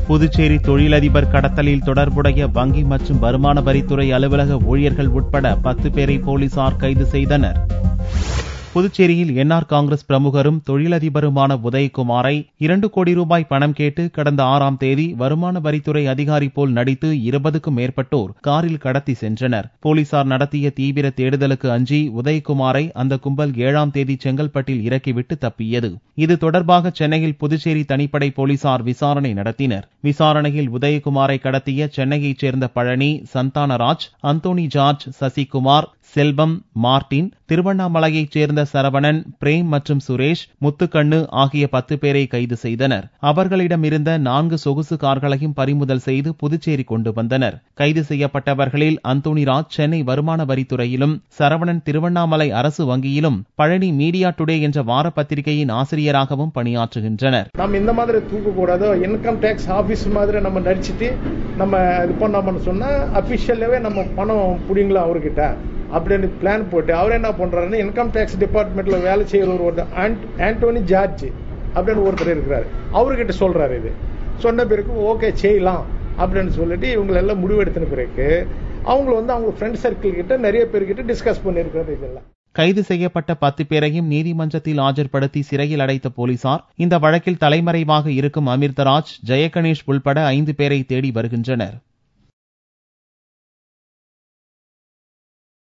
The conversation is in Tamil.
புதுச்சேரி தொழிலதிபர் கடத்தலில் தொடர்புடைய வங்கி மற்றும் வருமான வரித்துறை அலுவலக ஊழியர்கள் உட்பட 10 பேரை போலீசார் கைது செய்தனர். புதுச்சேரியில் என்ஆர் காங்கிரஸ் பிரமுகரும் தொழிலதிபருமான உதயகுமாரை 2 கோடி ரூபாய் பணம் கேட்டு கடந்த 6ஆம் தேதி வருமான வரித்துறை அதிகாரி போல் நடித்து 20க்கும் மேற்பட்டோர் காரில் கடத்தி சென்றனர். போலீசார் நடத்திய தீவிர தேடுதலுக்கு அஞ்சி உதயகுமாரை அந்த கும்பல் 7ஆம் தேதி செங்கல்பட்டில் இறக்கிவிட்டு தப்பியது. இது தொடர்பாக சென்னையில் புதுச்சேரி தனிப்படை போலீசார் விசாரணை நடத்தினர். விசாரணையில் உதயகுமாரை கடத்திய சென்னையைச் சேர்ந்த பழனி, சந்தானராஜ், அந்தோணி ஜார்ஜ், சசிகுமார், செல்வம், மார்டின், திருவண்ணாமலையைச் சேர்ந்த சரவணன், பிரேம் மற்றும் சுரேஷ், முத்துக்கண்ணு ஆகிய 10 பேரை கைது செய்தனர். அவர்களிடமிருந்த 4 சொகுசு கார்களையும் பறிமுதல் செய்து புதுச்சேரி கொண்டு வந்தனர். கைது செய்யப்பட்டவர்களில் அந்தோணிராஜ் சென்னை வருமான வரித்துறையிலும், சரவணன் திருவண்ணாமலை அரசு வங்கியிலும், பழனி மீடியா டுடே என்ற வார பத்திரிகையின் ஆசிரியராகவும் பணியாற்றுகின்றனர். நம்ம இந்த மாதிரி தூக்கக்கூடாதோ, இன்கம் டேக்ஸ் ஆபீஸ் மாதிரி நம்ம நடிச்சுட்டு நம்ம இது பண்ணோம்னு சொன்னா அபிஷியலாவே நம்ம பணம் புடிங்களா அவர்கிட்ட அப்படின்னு பிளான் போட்டு அவர் என்ன பண்றாருன்னு இன்கம் டேக்ஸ் டிபார்ட்மெண்ட்ல வேலை செய்யற ஒரு ஆண்டோனி ஜார்ஜ் அப்படின்னு ஒருத்தர் இருக்கிறாரு. அவர்கிட்ட சொல்றாரு. இது சொன்ன பிறகு ஓகே செய்யலாம் அப்படின்னு சொல்லிட்டு இவங்க எல்லாம் முடிவெடுத்தின பிறகு அவங்க ஃப்ரெண்ட் சர்க்கிள் கிட்ட நிறைய பேர்கிட்ட டிஸ்கஸ் பண்ணிருக்கிறது. இதெல்லாம் கைது செய்யப்பட்ட 10 பேரையும் நீதிமன்றத்தில் ஆஜர்படுத்தி சிறையில் அடைத்த போலீசார் இந்த வழக்கில் தலைமறைவாக இருக்கும் அமிர்தராஜ், ஜெயகணேஷ் உள்பட 5 பேரை தேடி வருகின்றனர்.